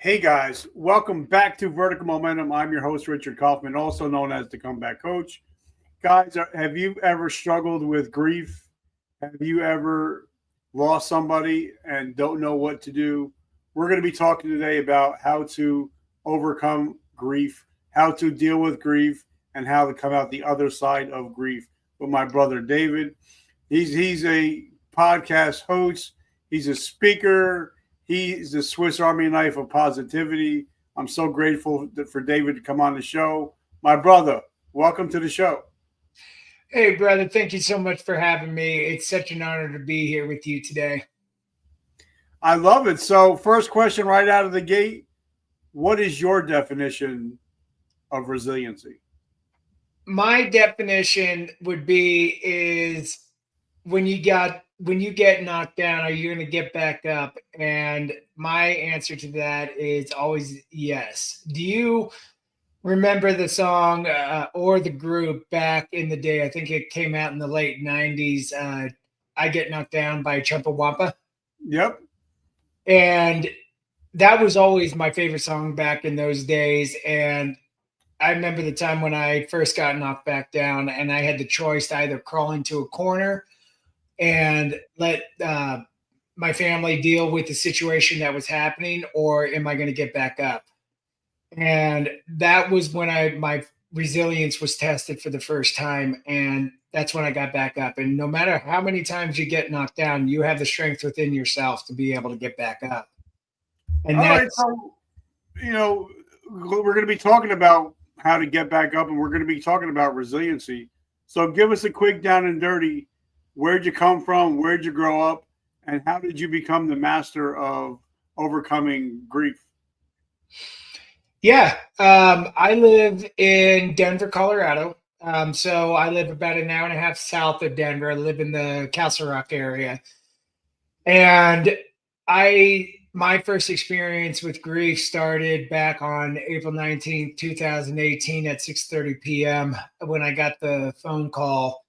Hey guys, welcome back to Vertical Momentum. I'm your host, Richard Kaufman, also known as the Comeback Coach. Guys, have you ever struggled with grief? Have you ever lost somebody and don't know what to do? We're going to be talking today about how to overcome grief, how to deal with grief, and how to come out the other side of grief with my brother David. He's a podcast host. He's a speaker. He's the Swiss Army knife of positivity. I'm so grateful for David to come on the show. My brother, welcome to the show. Hey, brother, thank you so much for having me. It's such an honor to be here with you today. I love it. So, first question right out of the gate: what is your definition of resiliency? My definition would be is when you get knocked down, are you going to get back up? And my answer to that is always yes. Do you remember the song or the group back in the day? I think it came out in the late '90s. I Get Knocked Down by Chumpawampa. Yep. And that was always my favorite song back in those days. And I remember the time when I first got knocked back down, and I had the choice to either crawl into a corner and let my family deal with the situation that was happening, or am I going to get back up? And that was when my resilience was tested for the first time, and that's when I got back up. And no matter how many times you get knocked down, you have the strength within yourself to be able to get back up. And All right. that's So, you know, we're going to be talking about how to get back up, and we're going to be talking about resiliency. So, give us a quick down and dirty. Where'd you come from? Where'd you grow up? And how did you become the master of overcoming grief? Yeah, I live in Denver, Colorado. So I live about an hour and a half south of Denver. I live in the Castle Rock area, and my first experience with grief started back on April 19th, 2018 at 6:30 p.m. when I got the phone call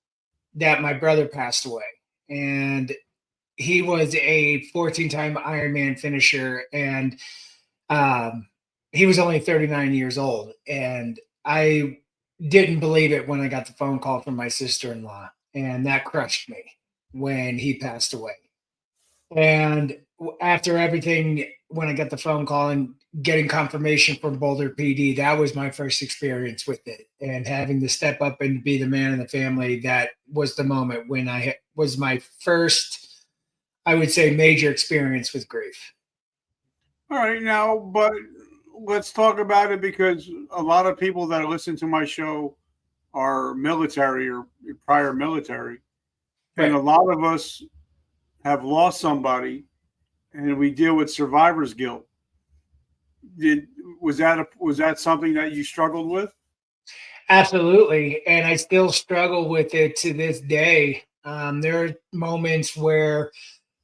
that my brother passed away, and he was a 14-time Ironman finisher, and um, he was only 39 years old, and I didn't believe it when I got the phone call from my sister-in-law, and that crushed me when he passed away. And after everything, when I got the phone call and getting confirmation from Boulder PD, that was my first experience with it. And having to step up and be the man in the family, that was the moment when was my first, I would say, major experience with grief. All right, now, but let's talk about it because a lot of people that listen to my show are military or prior military, and Right. a lot of us have lost somebody, and we deal with survivor's guilt. Did was that something that you struggled with? Absolutely. And I still struggle with it to this day. There are moments where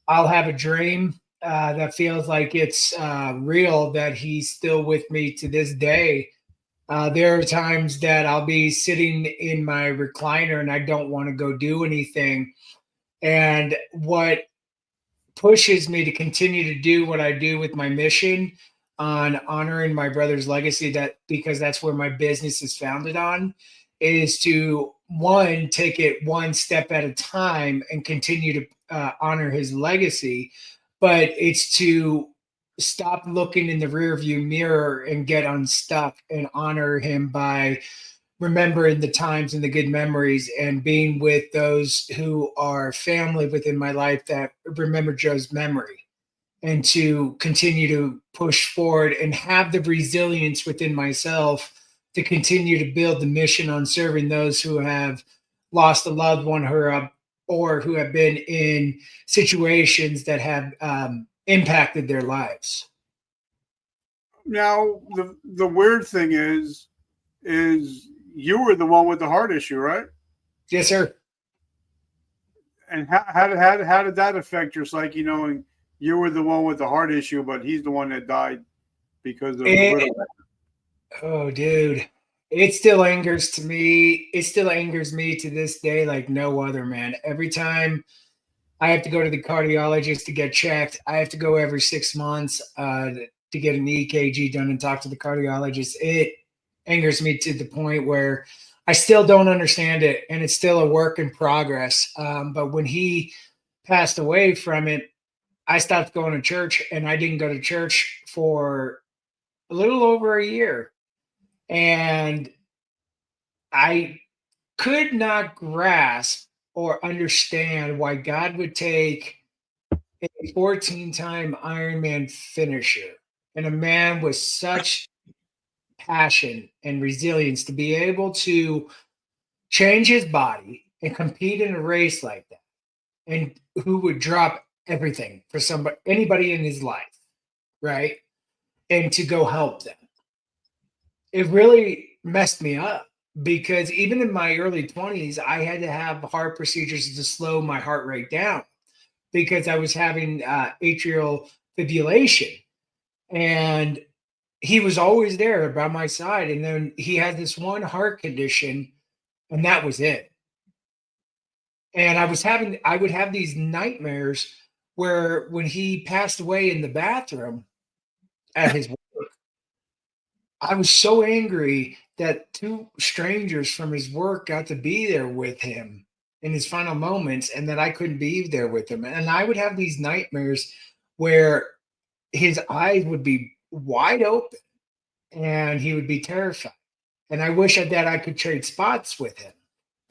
I'll have a dream that feels like it's real, that he's still with me to this day. There are times that I'll be sitting in my recliner and I don't want to go do anything. And what pushes me to continue to do what I do with my mission on honoring my brother's legacy, that because that's where my business is founded on, is to one, take it one step at a time and continue to honor his legacy, but it's to stop looking in the rearview mirror and get unstuck and honor him by remembering the times and the good memories and being with those who are family within my life that remember Joe's memory, and to continue to push forward and have the resilience within myself to continue to build the mission on serving those who have lost a loved one or who have been in situations that have impacted their lives. Now, the weird thing is you were the one with the heart issue, right? Yes, sir. And how did that affect your psyche, knowing you were the one with the heart issue, but he's the one that died because of the It, little. Oh, dude. It still angers to me. It still angers me to this day like no other, man. Every time I have to go to the cardiologist to get checked, I have to go every 6 months. to get an EKG done and talk to the cardiologist. It angers me to the point where I still don't understand it, and it's still a work in progress. But when he passed away from it, I stopped going to church, and I didn't go to church for a little over a year. And I could not grasp or understand why God would take a 14-time Ironman finisher and a man with such passion and resilience to be able to change his body and compete in a race like that, and who would drop everything for somebody, anybody in his life, right? And to go help them. It really messed me up because even in my early 20s, I had to have heart procedures to slow my heart rate down because I was having atrial fibrillation. And he was always there by my side. And then he had this one heart condition, and that was it. And I would have these nightmares where when he passed away in the bathroom at his, I was so angry that two strangers from his work got to be there with him in his final moments and that I couldn't be there with him. And I would have these nightmares where his eyes would be wide open and he would be terrified. And I wish that I could trade spots with him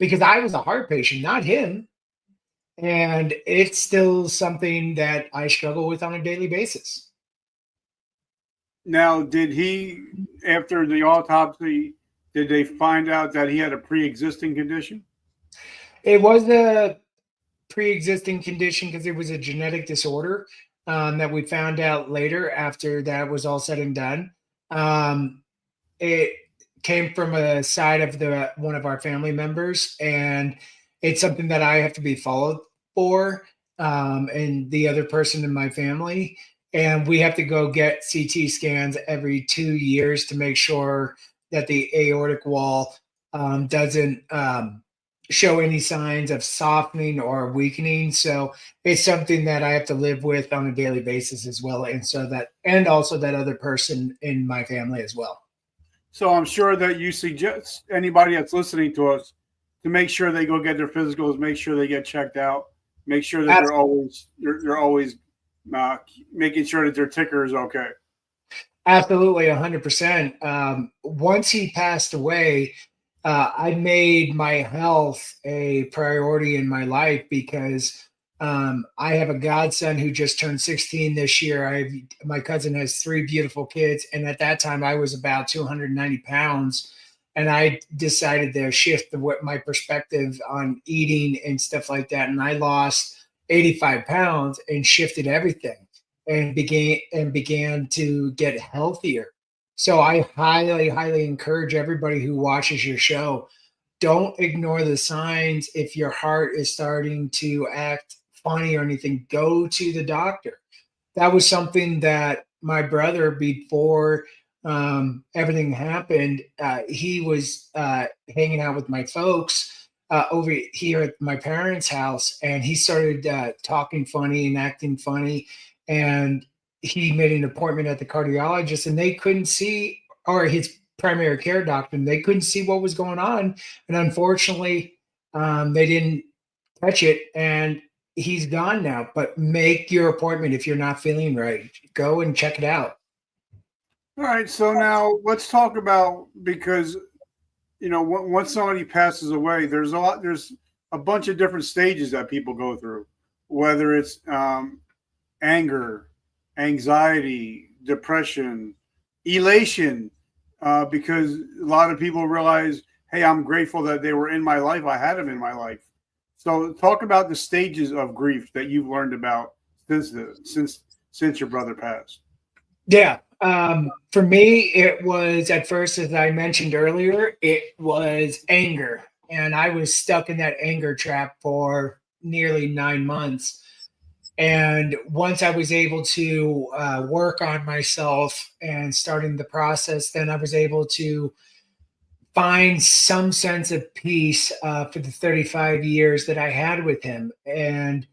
because I was a heart patient, not him. And it's still something that I struggle with on a daily basis. Now, did he, after the autopsy, did they find out that he had a pre-existing condition? It was a pre-existing condition because it was a genetic disorder that we found out later after that was all said and done. It came from a side of one of our family members, and it's something that I have to be followed for, and the other person in my family. And we have to go get CT scans every 2 years to make sure that the aortic wall doesn't show any signs of softening or weakening. So it's something that I have to live with on a daily basis as well. And also that other person in my family as well. So I'm sure that you suggest anybody that's listening to us to make sure they go get their physicals, make sure they get checked out, make sure that they're always making sure that their ticker is okay. Absolutely, 100%. Once he passed away, I made my health a priority in my life because I have a godson who just turned 16 this year. My cousin has 3 beautiful kids, and at that time I was about 290 pounds, and I decided to shift my perspective on eating and stuff like that, and I lost 85 pounds and shifted everything and began to get healthier. So I highly, highly encourage everybody who watches your show, don't ignore the signs. If your heart is starting to act funny or anything, go to the doctor. That was something that my brother, before everything happened, he was hanging out with my folks over here at my parents' house, and he started talking funny and acting funny. And he made an appointment at the cardiologist, and they couldn't see, or his primary care doctor, and they couldn't see what was going on. And unfortunately, they didn't catch it, and he's gone now. But make your appointment if you're not feeling right. Go and check it out. All right. So now let's talk about, because once somebody passes away, there's a bunch of different stages that people go through, whether it's anger, anxiety, depression, elation, because a lot of people realize, hey, I'm grateful that they were in my life. I had them in my life. So talk about the stages of grief that you've learned about since your brother passed. Yeah. For me, it was at first, as I mentioned earlier, it was anger. And I was stuck in that anger trap for nearly 9 months. And once I was able to work on myself and starting the process, then I was able to find some sense of peace for the 35 years that I had with him. And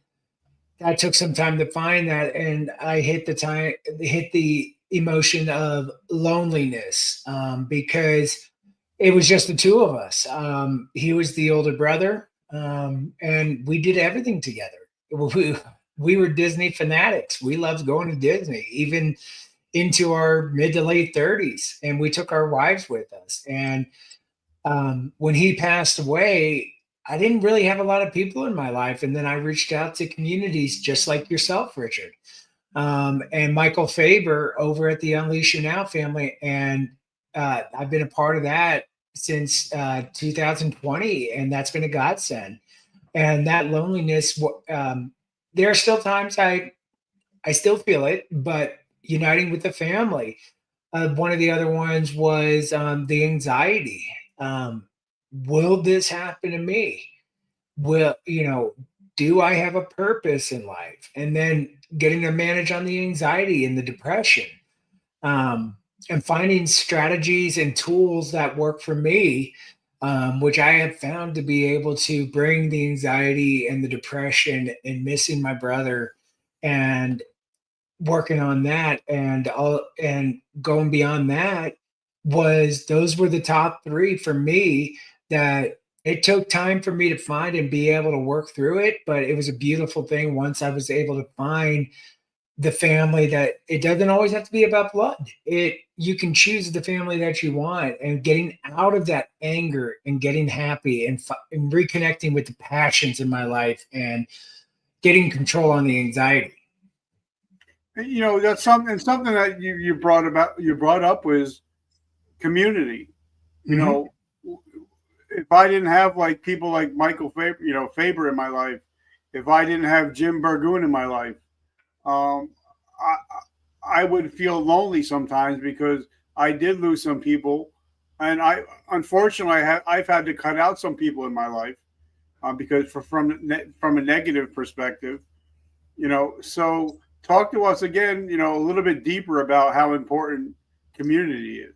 that took some time to find that. And I hit the emotion of loneliness, because it was just the two of us. He was the older brother, and we did everything together. We were Disney fanatics. We loved going to Disney, even into our mid to late 30s, and we took our wives with us. And when he passed away, I didn't really have a lot of people in my life. And then I reached out to communities just like yourself, Richard, and Michael Faber over at the Unleash You Now family. And I've been a part of that since 2020, and that's been a godsend. And that loneliness, there are still times I still feel it, but uniting with the family. One of the other ones was the anxiety. Um, will this happen to me? Will, do I have a purpose in life? And then getting to manage on the anxiety and the depression, and finding strategies and tools that work for me, which I have found to be able to bring the anxiety and the depression and missing my brother, and working on that, and going beyond that. Those were the top three for me, that it took time for me to find and be able to work through it, but it was a beautiful thing once I was able to find the family. That it doesn't always have to be about blood. You can choose the family that you want, and getting out of that anger and getting happy, and reconnecting with the passions in my life, and getting control on the anxiety. That's something that you brought up was community. You Mhm. know, if I didn't have like people like Michael Faber, Faber in my life, if I didn't have Jim Burgoon in my life, um, I would feel lonely sometimes because I did lose some people, and I unfortunately I've had to cut out some people in my life, because from a negative perspective. So talk to us again, a little bit deeper about how important community is.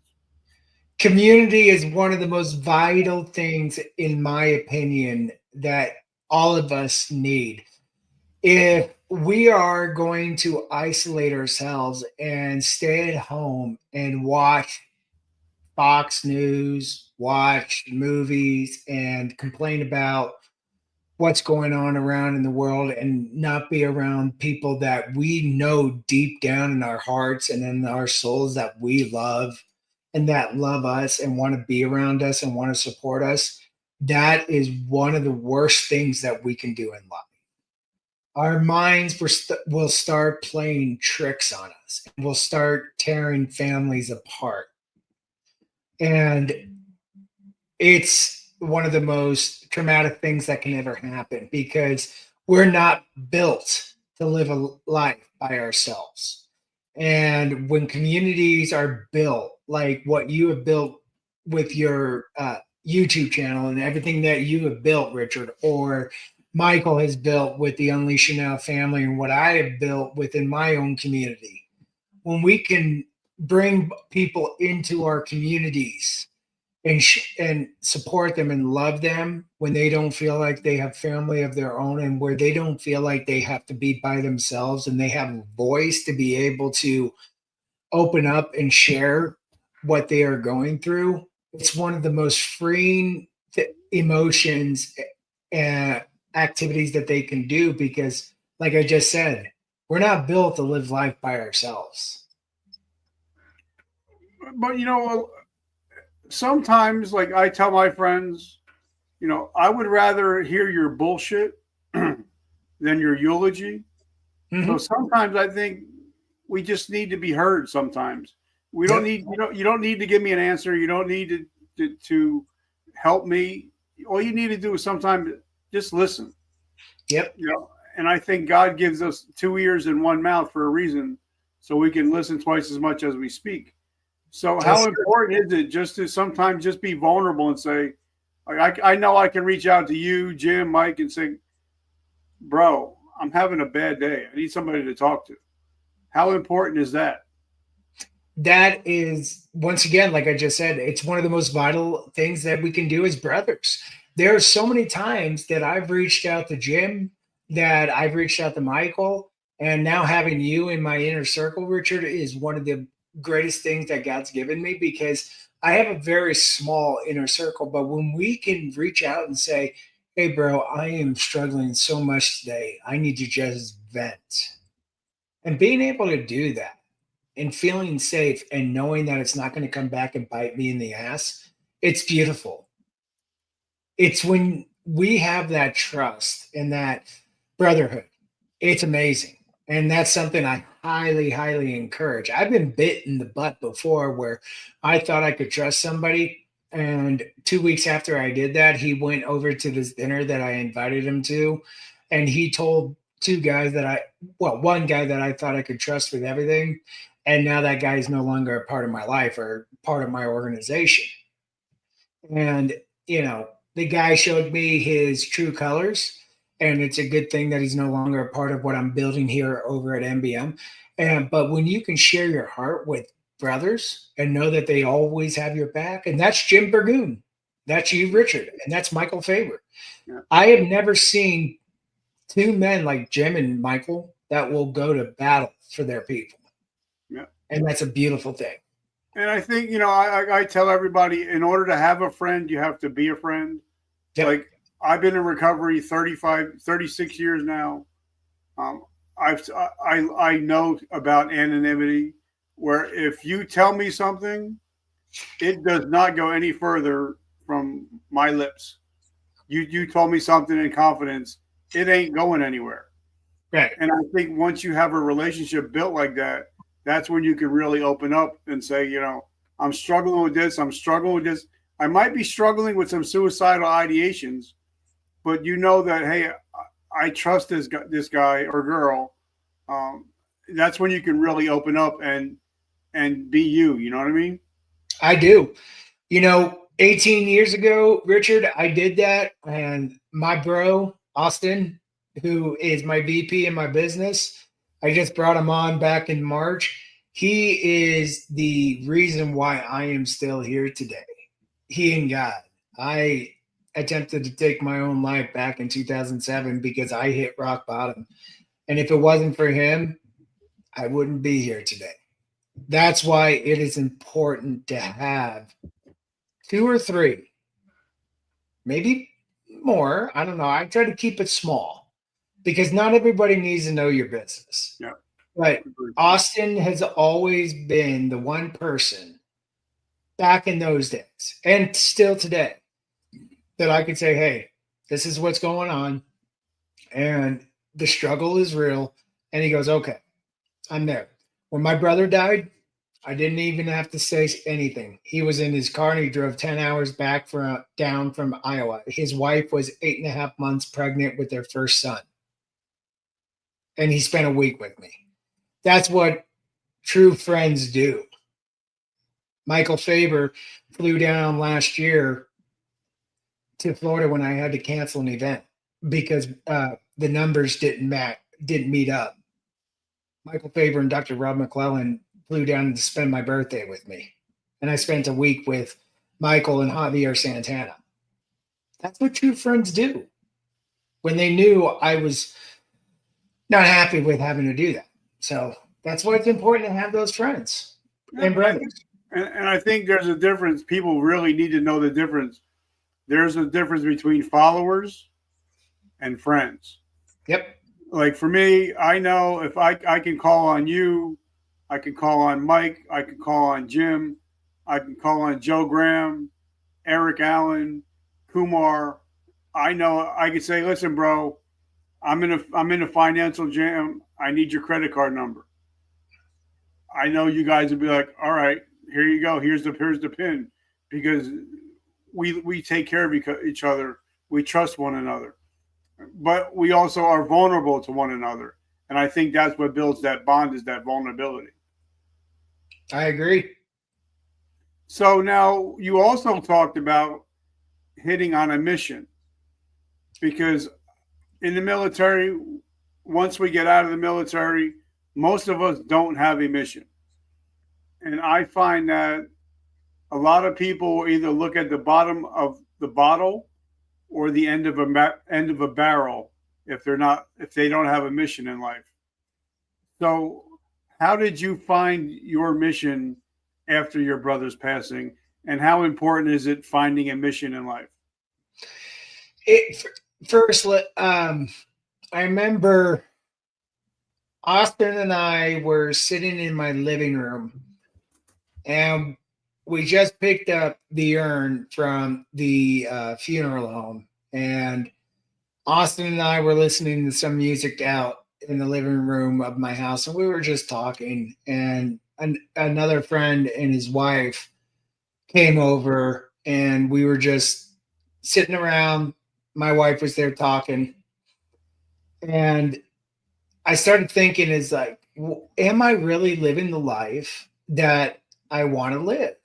Community is one of the most vital things, in my opinion, that all of us need. If we are going to isolate ourselves and stay at home and watch Fox News, watch movies, and complain about what's going on around in the world, and not be around people that we know deep down in our hearts and in our souls that we love, and that love us and want to be around us and want to support us, that is one of the worst things that we can do in life. Our minds will start playing tricks on us, and will start tearing families apart. And it's one of the most traumatic things that can ever happen, because we're not built to live a life by ourselves. And when communities are built like what you have built with your YouTube channel, and everything that you have built, Richard, or Michael has built with the Unleash You Now family, and what I have built within my own community, when we can bring people into our communities, and support them and love them when they don't feel like they have family of their own, and where they don't feel like they have to be by themselves, and they have a voice to be able to open up and share what they are going through. It's one of the most freeing emotions and activities that they can do, because, like I just said, we're not built to live life by ourselves. But sometimes, like I tell my friends, I would rather hear your bullshit than your eulogy. So Mhm. sometimes I think we just need to be heard. Sometimes we don't Yep. need you don't need to give me an answer. You don't need to help me. All you need to do is sometimes just listen. Yep. And I think God gives us two ears and one mouth for a reason, so we can listen twice as much as we speak. So That's how important is it just to sometimes just be vulnerable and say, I know I can reach out to you, Jim, Mike, and say, bro, I'm having a bad day. I need somebody to talk to. How important is that? that is, once again, like I just said, it's one of the most vital things that we can do as brothers. There are so many times that I've reached out to Jim, that I've reached out to Michael, and now having you in my inner circle, Richard, is one of the greatest things that God's given me because I have a very small inner circle. But when we can reach out and say, hey, bro, I am struggling so much today, I need to just vent. And being able to do that and feeling safe and knowing that it's not going to come back and bite me in the ass, it's beautiful. It's when we have that trust and that brotherhood, it's amazing. And that's something I highly, highly encourage. I've been bit in the butt before where I thought I could trust somebody. And 2 weeks after I did that, he went over to this dinner that I invited him to. And he told two guys that one guy that I thought I could trust with everything. And now that guy is no longer a part of my life or part of my organization. And, the guy showed me his true colors. And it's a good thing that he's no longer a part of what I'm building here over at MBM. But when you can share your heart with brothers and know that they always have your back, and that's Jim Burgoon, that's you, Richard, and that's Michael Faber. Yeah. I have never seen two men like Jim and Michael that will go to battle for their people. Yeah. And that's a beautiful thing. And I think, I tell everybody, in order to have a friend, you have to be a friend. Yep. Like, I've been in recovery 36 years now. I know about anonymity, where if you tell me something, it does not go any further from my lips. You told me something in confidence, it ain't going anywhere. Right. And I think once you have a relationship built like that, that's when you can really open up and say, I'm struggling with this. I'm struggling with this. I might be struggling with some suicidal ideations, but you know that, hey, I trust this guy or girl. That's when you can really open up and be you. You know what I mean? I do. 18 years ago, Richard, I did that. And my bro, Austin, who is my VP in my business, I just brought him on back in March. He is the reason why I am still here today. He and God. I attempted to take my own life back in 2007 because I hit rock bottom. And if it wasn't for him, I wouldn't be here today. That's why it is important to have 2 or 3, maybe more. I don't know. I try to keep it small because not everybody needs to know your business. Yeah. But Austin has always been the one person back in those days and still today that I could say, hey, this is what's going on. And the struggle is real. And he goes, okay, I'm there. When my brother died, I didn't even have to say anything. He was in his car and he drove 10 hours down from Iowa. His wife was 8.5 months pregnant with their first son. And he spent a week with me. That's what true friends do. Michael Faber flew down last year to Florida when I had to cancel an event because the numbers didn't meet up. Michael Faber and Dr. Rob McClellan flew down to spend my birthday with me. And I spent a week with Michael and Javier Santana. That's what true friends do. When they knew I was not happy with having to do that. So that's why it's important to have those friends and brothers. And I think there's a difference. People really need to know the difference. There's a difference between followers and friends. Yep. Like for me, I know if I can call on you, I can call on Mike, I can call on Jim, I can call on Joe Graham, Eric Allen, Kumar. I know I can say, listen, bro, I'm in a financial jam. I need your credit card number. I know you guys would be like, all right, here you go. Here's the pin, because we take care of each other. We trust one another, but we also are vulnerable to one another. And I think that's what builds that bond, is that vulnerability. I agree. So now you also talked about hitting on a mission, because in the military, once we get out of the military, most of us don't have a mission. And I find that a lot of people either look at the bottom of the bottle or the end of a barrel if they don't have a mission in life. So how did you find your mission after your brother's passing, and how important is it finding a mission in life? It first, I remember Austin and I were sitting in my living room, and we just picked up the urn from the funeral home, and Austin and I were listening to some music out in the living room of my house, and we were just talking. And another friend and his wife came over, and we were just sitting around. My wife was there talking, and I started thinking, is like, am I really living the life that I want to live?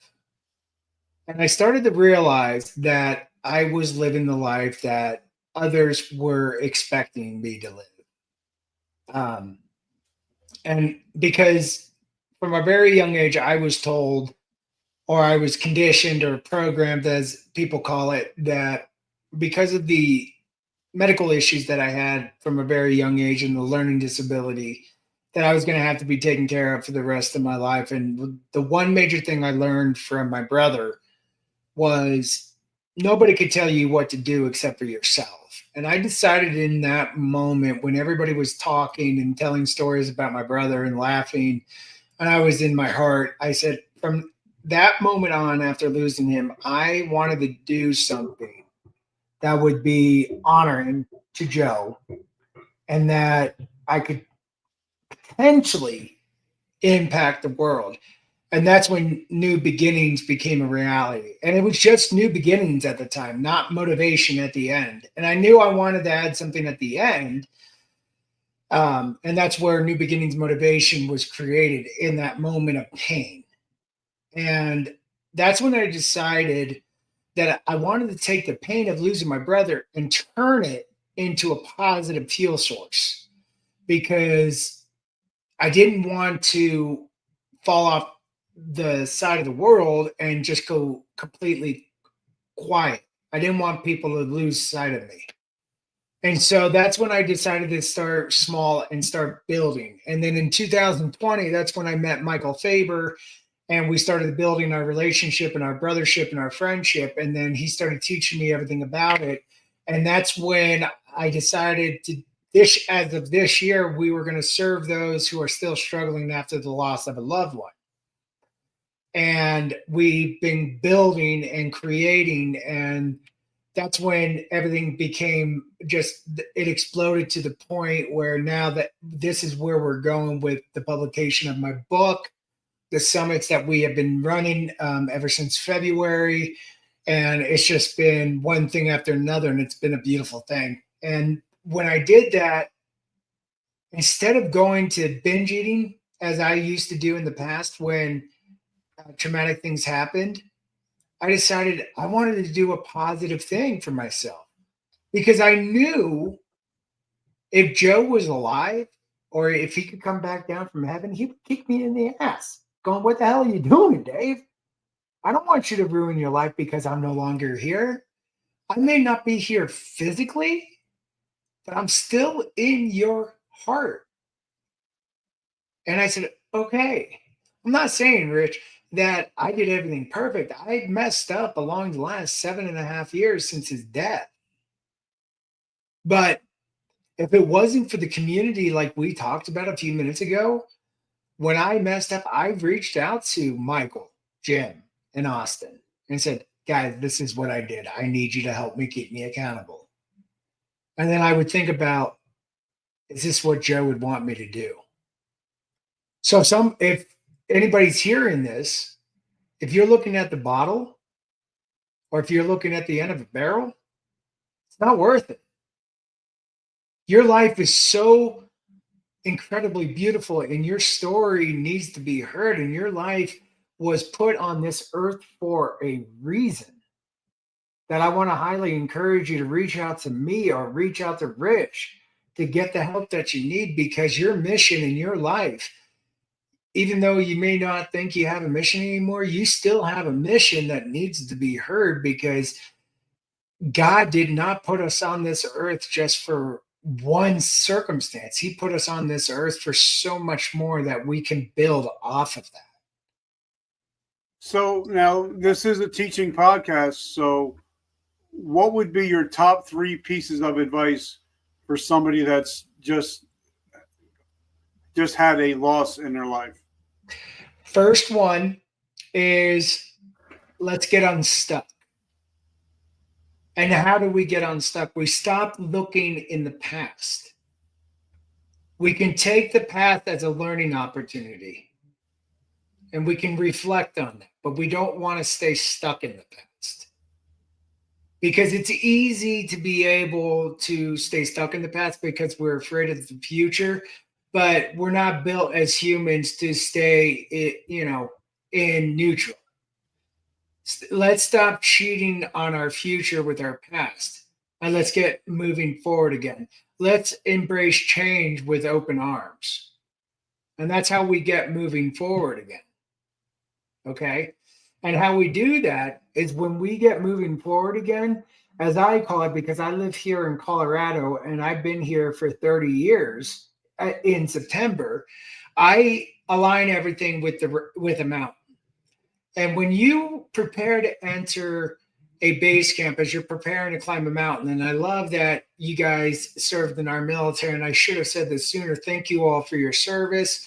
And I started to realize that I was living the life that others were expecting me to live. Um, and because from a very young age, I was told, or I was conditioned or programmed, as people call it, that because of the medical issues that I had from a very young age and the learning disability, that I was going to have to be taken care of for the rest of my life. And the one major thing I learned from my brother was nobody could tell you what to do except for yourself. And I decided in that moment when everybody was talking and telling stories about my brother and laughing, and I was in my heart, I said, from that moment on, after losing him, I wanted to do something that would be honoring to Joe and that I could potentially impact the world. And that's when New Beginnings became a reality. And it was just New Beginnings at the time, not motivation at the end. And I knew I wanted to add something at the end. And that's where New Beginnings motivation was created, in that moment of pain. And that's when I decided that I wanted to take the pain of losing my brother and turn it into a positive fuel source, because I didn't want to fall off the side of the world and just go completely quiet. I didn't want people to lose sight of me. And so that's when I decided to start small and start building. And then in 2020, that's when I met Michael Faber, and we started building our relationship and our brothership and our friendship. And then he started teaching me everything about it. And that's when I decided to as of this year, we were going to serve those who are still struggling after the loss of a loved one. And we've been building and creating, and that's when everything became just, it exploded to the point where now that this is where we're going with the publication of my book, the summits that we have been running ever since February. And it's just been one thing after another, and it's been a beautiful thing. And when I did that, instead of going to binge eating as I used to do in the past when traumatic things happened, I decided I wanted to do a positive thing for myself, because I knew if Joe was alive, or if he could come back down from heaven, he would kick me in the ass, going, "What the hell are you doing, Dave? I don't want you to ruin your life because I'm no longer here. I may not be here physically, but I'm still in your heart." And I said, "Okay." I'm not saying, Rich, that I did everything perfect. I messed up along the last 7.5 years since his death. But if it wasn't for the community, like we talked about a few minutes ago, when I messed up, I reached out to Michael, Jim, and Austin and said, "Guys, this is what I did. I need you to help me, keep me accountable." And then I would think about, is this what Joe would want me to do? So if anybody's hearing this, if you're looking at the bottle, or if you're looking at the end of a barrel, it's not worth it. Your life is so incredibly beautiful, and your story needs to be heard, and your life was put on this earth for a reason. That I want to highly encourage you to reach out to me or reach out to Rich to get the help that you need, because your mission in your life, even though you may not think you have a mission anymore, you still have a mission that needs to be heard, because God did not put us on this earth just for one circumstance. He put us on this earth for so much more that we can build off of that. So now this is a teaching podcast. So what would be your top 3 pieces of advice for somebody that's just had a loss in their life? First one is, let's get unstuck. And how do we get unstuck? We stop looking in the past. We can take the past as a learning opportunity and we can reflect on that, but we don't want to stay stuck in the past, because it's easy to be able to stay stuck in the past because we're afraid of the future, but we're not built as humans to stay, in neutral. Let's stop cheating on our future with our past, and let's get moving forward again. Let's embrace change with open arms. And that's how we get moving forward again. Okay. And how we do that is when we get moving forward again, as I call it, because I live here in Colorado and I've been here for 30 years in September, I align everything with a mountain. And when you prepare to enter a base camp, as you're preparing to climb a mountain, and I love that you guys served in our military, and I should have said this sooner. Thank you all for your service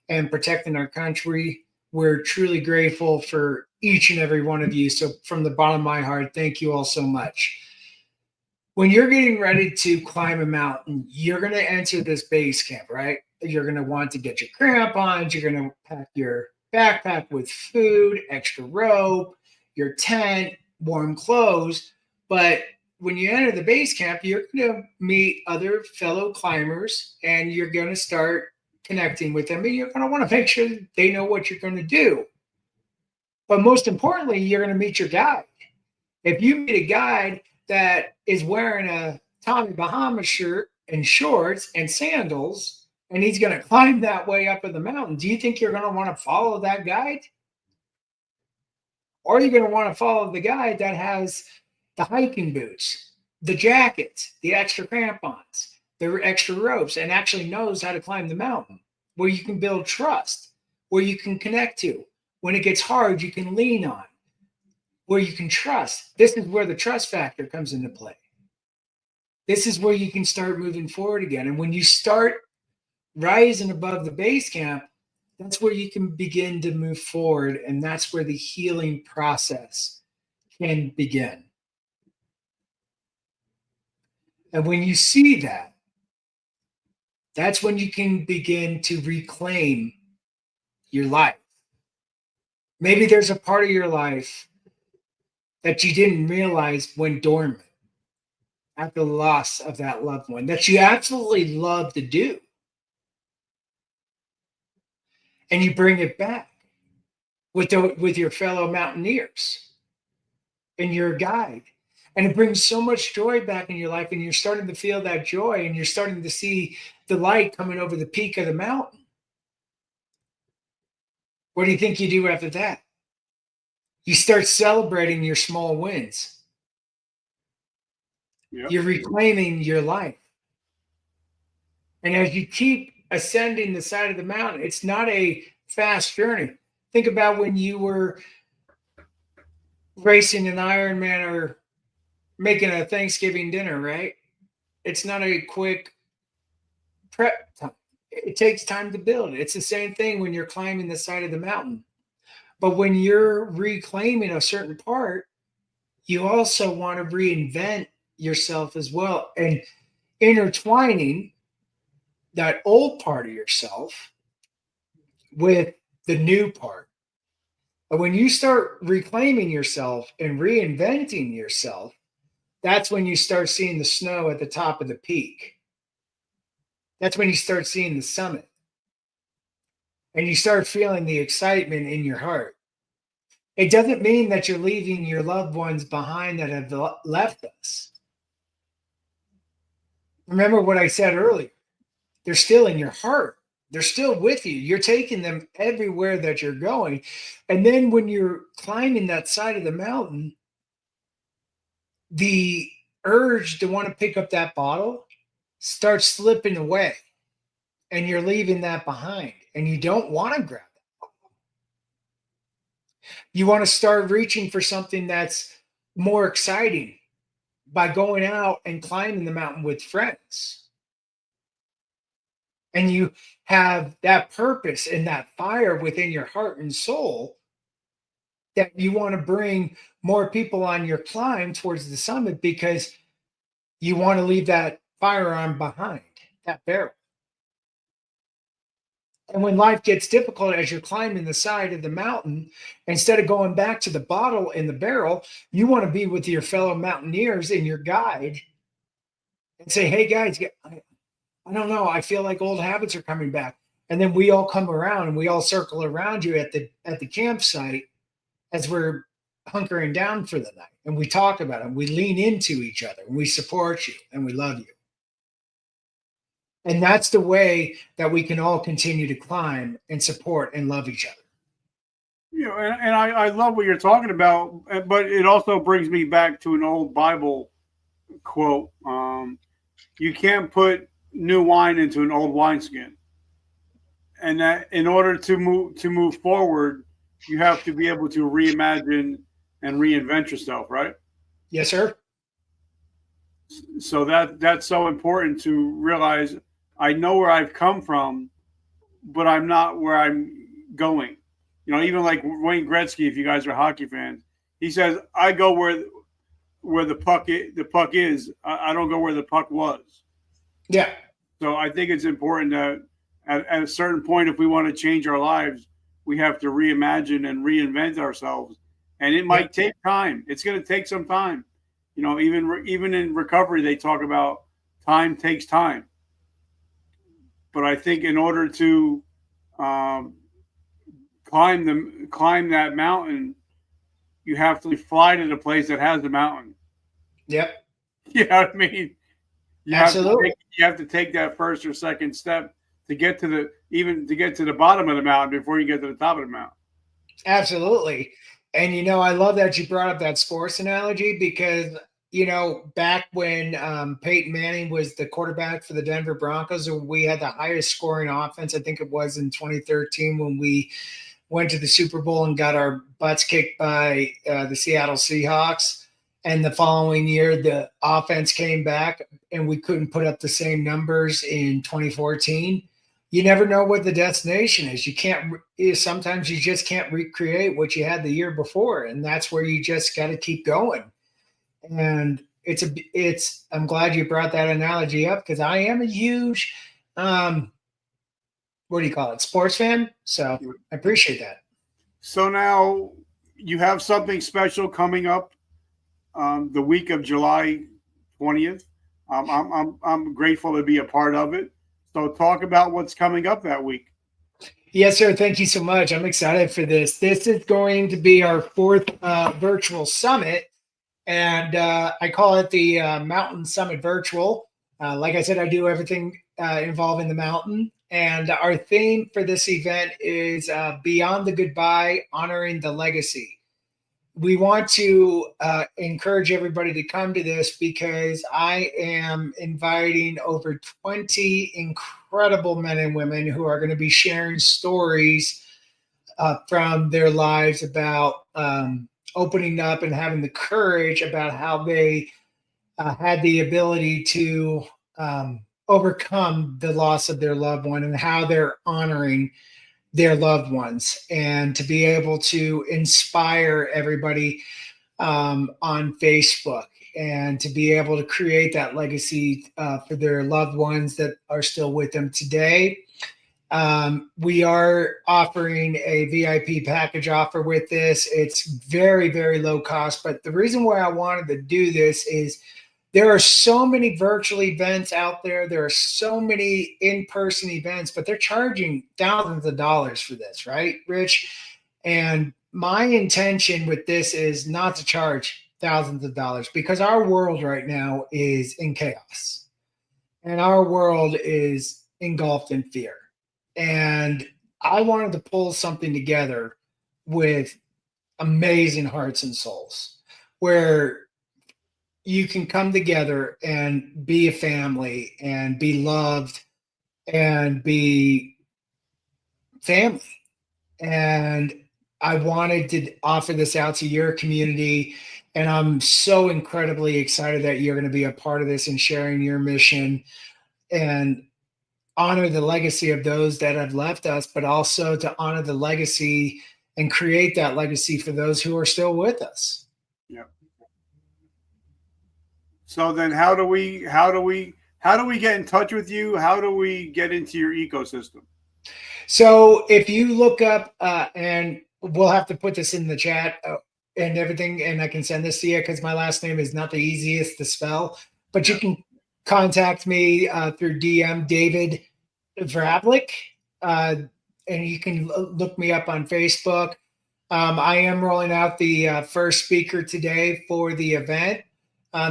and protecting our country. We're truly grateful for each and every one of you. So from the bottom of my heart, thank you all so much. When you're getting ready to climb a mountain, you're going to enter this base camp, right? You're going to want to get your crampons. You're going to pack your backpack with food, extra rope, your tent, warm clothes. But when you enter the base camp, you're going to meet other fellow climbers and you're going to start connecting with them. And you're going to want to make sure they know what you're going to do. But most importantly, you're going to meet your guide. If you meet a guide that is wearing a Tommy Bahama shirt and shorts and sandals, and he's going to climb that way up in the mountain, do you think you're going to want to follow that guide? Or are you going to want to follow the guide that has the hiking boots, the jackets, the extra crampons, the extra ropes, and actually knows how to climb the mountain, where you can build trust, where you can connect to? When it gets hard, you can lean on, where you can trust. This is where the trust factor comes into play. This is where you can start moving forward again. And when you start rising above the base camp, that's where you can begin to move forward. And that's where the healing process can begin. And when you see that, that's when you can begin to reclaim your life. Maybe there's a part of your life that you didn't realize went dormant at the loss of that loved one that you absolutely love to do. And you bring it back with your fellow mountaineers and your guide. And it brings so much joy back in your life, and you're starting to feel that joy, and you're starting to see the light coming over the peak of the mountain. What do you think you do after that? You start celebrating your small wins. Yep. You're reclaiming your life. And as you keep ascending the side of the mountain, it's not a fast journey. Think about when you were racing an Ironman or making a Thanksgiving dinner, right? It's not a quick prep time. It takes time to build. It's the same thing when you're climbing the side of the mountain. But when you're reclaiming a certain part, you also want to reinvent yourself as well, and intertwining that old part of yourself with the new part. But when you start reclaiming yourself and reinventing yourself, that's when you start seeing the snow at the top of the peak. That's when you start seeing the summit. And you start feeling the excitement in your heart. It doesn't mean that you're leaving your loved ones behind that have left us. Remember what I said earlier. They're still in your heart. They're still with you. You're taking them everywhere that you're going. And then when you're climbing that side of the mountain, the urge to want to pick up that bottle starts slipping away and you're leaving that behind and you don't want to grab it. You want to start reaching for something that's more exciting by going out and climbing the mountain with friends. And you have that purpose and that fire within your heart and soul that you want to bring more people on your climb towards the summit because you want to leave that firearm behind, that barrel. And when life gets difficult as you're climbing the side of the mountain, instead of going back to the bottle and the barrel, you want to be with your fellow mountaineers and your guide and say, hey guys, I don't know, I feel like old habits are coming back. And then we all come around and we all circle around you at the campsite as we're hunkering down for the night. And we talk about it. We lean into each other and we support you and we love you. And that's the way that we can all continue to climb and support and love each other. And I love what you're talking about, but it also brings me back to an old Bible quote. You can't put new wine into an old wineskin. And that in order to move forward, you have to be able to reimagine and reinvent yourself, right? Yes, sir. So that's so important to realize. I know where I've come from, but I'm not where I'm going. Even like Wayne Gretzky, if you guys are hockey fans, he says, "I go where the puck is. I don't go where the puck was." Yeah. So I think it's important that at a certain point, if we want to change our lives, we have to reimagine and reinvent ourselves, and it might take time. It's going to take some time. Even in recovery, they talk about time takes time. But I think in order to climb that mountain, you have to fly to the place that has the mountain. Yep. You know what I mean? Absolutely. You have to take that first or second step to get to the bottom of the mountain before you get to the top of the mountain. Absolutely. And I love that you brought up that sports analogy because back when Peyton Manning was the quarterback for the Denver Broncos, and we had the highest scoring offense, I think it was in 2013 when we went to the Super Bowl and got our butts kicked by the Seattle Seahawks. And the following year, the offense came back and we couldn't put up the same numbers in 2014. You never know what the destination is. Sometimes you just can't recreate what you had the year before. And that's where you just got to keep going. And I'm glad you brought that analogy up because I am a huge, what do you call it? Sports fan. So I appreciate that. So now you have something special coming up the week of July 20th. I'm grateful to be a part of it. So talk about what's coming up that week. Yes, sir. Thank you so much. I'm excited for this. This is going to be our fourth virtual summit. And I call it the Mountain Summit Virtual. Like I said, I do everything involving the mountain. And our theme for this event is Beyond the Goodbye, Honoring the Legacy. We want to encourage everybody to come to this because I am inviting over 20 incredible men and women who are going to be sharing stories from their lives about opening up and having the courage about how they had the ability to overcome the loss of their loved one and how they're honoring their loved ones and to be able to inspire everybody on Facebook and to be able to create that legacy for their loved ones that are still with them today. We are offering a VIP package offer with this. It's very, very low cost. But the reason why I wanted to do this is there are so many virtual events out there. There are so many in-person events, but they're charging thousands of dollars for this, right, Rich? And my intention with this is not to charge thousands of dollars because our world right now is in chaos and our world is engulfed in fear. And I wanted to pull something together with amazing hearts and souls where you can come together and be a family and be loved and be family. And I wanted to offer this out to your community. And I'm so incredibly excited that you're going to be a part of this and sharing your mission and honor the legacy of those that have left us, but also to honor the legacy and create that legacy for those who are still with us. Yeah. So then how do we get in touch with you? How do we get into your ecosystem? So if you look up, and we'll have to put this in the chat and everything, and I can send this to you because my last name is not the easiest to spell, but you can contact me through DM David Vrablik, and you can look me up on Facebook. I am rolling out the first speaker today for the event.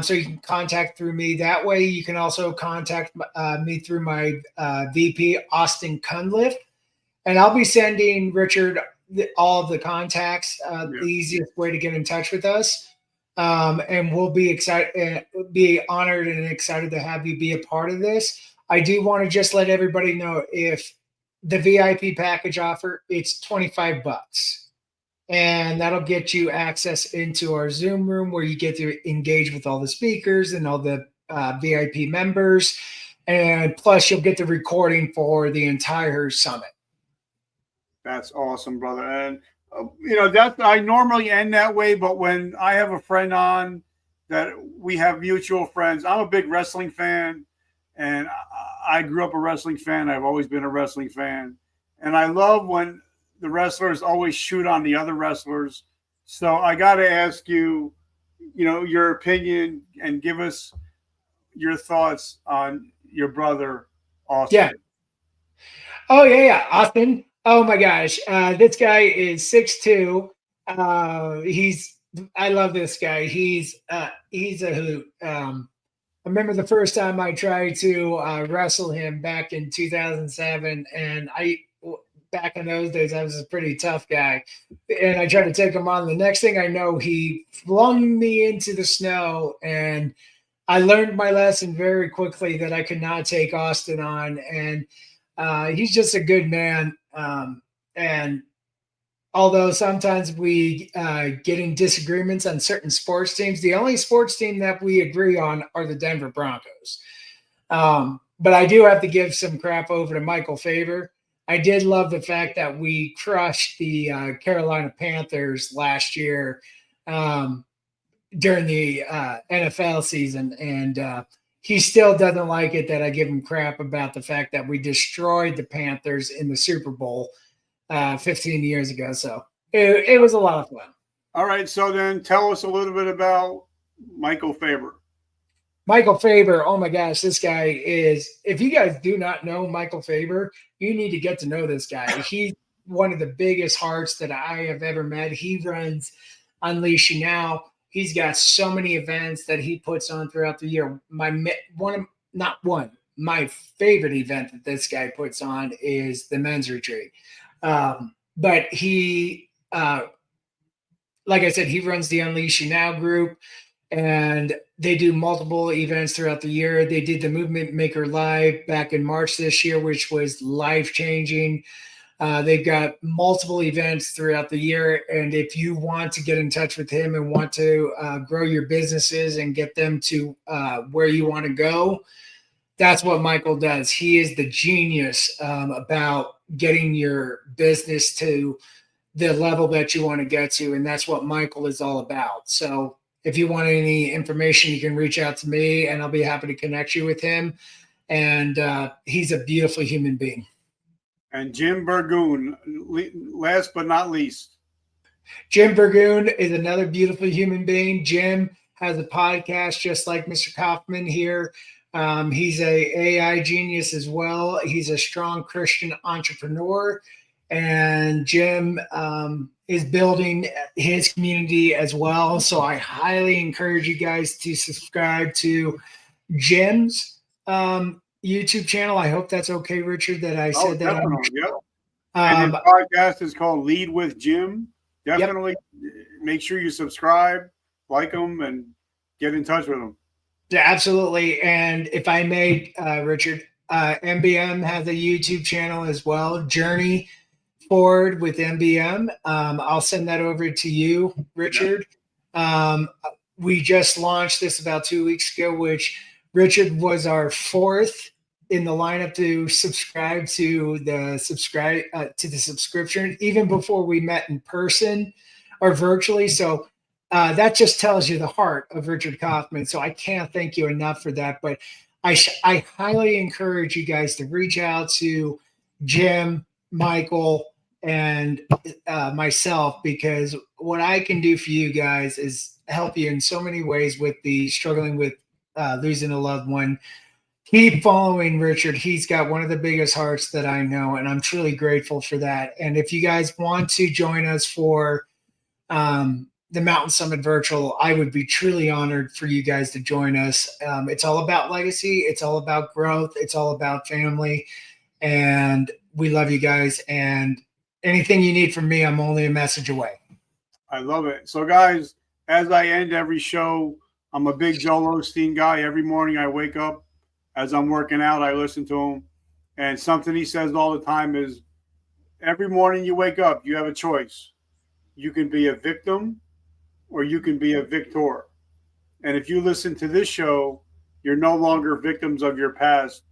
So you can contact through me that way. You can also contact me through my VP, Austin Cunliffe. And I'll be sending Richard all of the contacts, the easiest way to get in touch with us. And we'll be excited, be honored and excited to have you be a part of this. I do want to just let everybody know if the VIP package offer, it's $25. And that'll get you access into our Zoom room where you get to engage with all the speakers and all the VIP members. And plus, you'll get the recording for the entire summit. That's awesome, brother. And that I normally end that way, but when I have a friend on that we have mutual friends, I'm a big wrestling fan, and I grew up a wrestling fan. I've always been a wrestling fan, and I love when the wrestlers always shoot on the other wrestlers. So I got to ask you, your opinion and give us your thoughts on your brother, Austin. Yeah. Oh yeah, Austin. Oh my gosh, this guy is 6'2". I love this guy. He's a hoot. I remember the first time I tried to wrestle him back in 2007, and back in those days I was a pretty tough guy, and I tried to take him on. The next thing I know, he flung me into the snow, and I learned my lesson very quickly that I could not take Austin on, and he's just a good man. And although sometimes we get in disagreements on certain sports teams, the only sports team that we agree on are the Denver Broncos. But I do have to give some crap over to Michael Faber. I did love the fact that we crushed the Carolina Panthers last year during the NFL season. And he still doesn't like it that I give him crap about the fact that we destroyed the Panthers in the Super Bowl 15 years ago. So it was a lot of fun. All right. So then tell us a little bit about Michael Faber. Michael Faber, oh my gosh, this guy is, if you guys do not know Michael Faber, you need to get to know this guy. He's one of the biggest hearts that I have ever met. He runs Unleash You Now. He's got so many events that he puts on throughout the year. My favorite event that this guy puts on is the men's retreat. But he, like I said, he runs the Unleash You Now group, and they do multiple events throughout the year. They did the Movement Maker Live back in March this year, which was life-changing. They've got multiple events throughout the year. And if you want to get in touch with him and want to grow your businesses and get them to where you want to go, that's what Michael does. He is the genius about getting your business to the level that you want to get to. And that's what Michael is all about. So if you want any information, you can reach out to me and I'll be happy to connect you with him. And he's a beautiful human being. And Jim Burgoon, last but not least. Jim Burgoon is another beautiful human being. Jim has a podcast just like Mr. Kaufman here. He's a AI genius as well. He's a strong Christian entrepreneur. And Jim is building his community as well. So I highly encourage you guys to subscribe to Jim's YouTube channel. I hope that's okay, Richard, that I said that. Yep. And his podcast is called Lead with Jim. Definitely make sure you subscribe, like him, and get in touch with them. Yeah, absolutely. And if I may, Richard, MBM has a YouTube channel as well, Journey Forward with MBM. I'll send that over to you, Richard. We just launched this about 2 weeks ago, which Richard was our fourth in the lineup to subscribe to the subscription, even before we met in person or virtually. So that just tells you the heart of Richard Kaufman. So I can't thank you enough for that. But I highly encourage you guys to reach out to Jim, Michael, and myself, because what I can do for you guys is help you in so many ways with the struggling with losing a loved one. Keep following Richard. He's got one of the biggest hearts that I know, and I'm truly grateful for that. And if you guys want to join us for the Mountain Summit Virtual, I would be truly honored for you guys to join us. It's all about legacy. It's all about growth. It's all about family. And we love you guys. And anything you need from me, I'm only a message away. I love it. So, guys, as I end every show, I'm a big Joel Osteen guy. Every morning I wake up, as I'm working out, I listen to him. And something he says all the time is, every morning you wake up, you have a choice. You can be a victim or you can be a victor. And if you listen to this show, you're no longer victims of your past,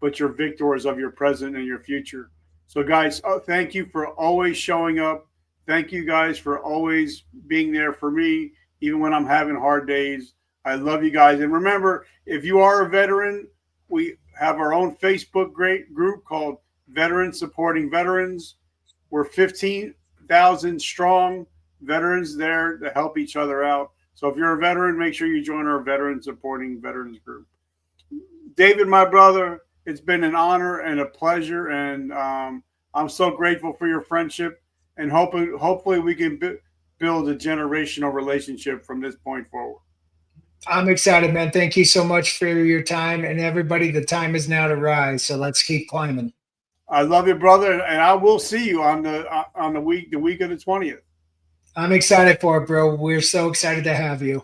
but you're victors of your present and your future. So, guys, thank you for always showing up. Thank you guys for always being there for me, even when I'm having hard days. I love you guys. And remember, if you are a veteran, we have our own Facebook group called Veterans Supporting Veterans. We're 15,000 strong veterans there to help each other out. So if you're a veteran, make sure you join our Veterans Supporting Veterans group. David, my brother, it's been an honor and a pleasure, and I'm so grateful for your friendship, and hopefully we can build a generational relationship from this point forward. I'm excited, man. Thank you so much for your time, and everybody, the time is now to rise. So let's keep climbing. I love you, brother, and I will see you on the week of the 20th. I'm excited for it, bro. We're so excited to have you.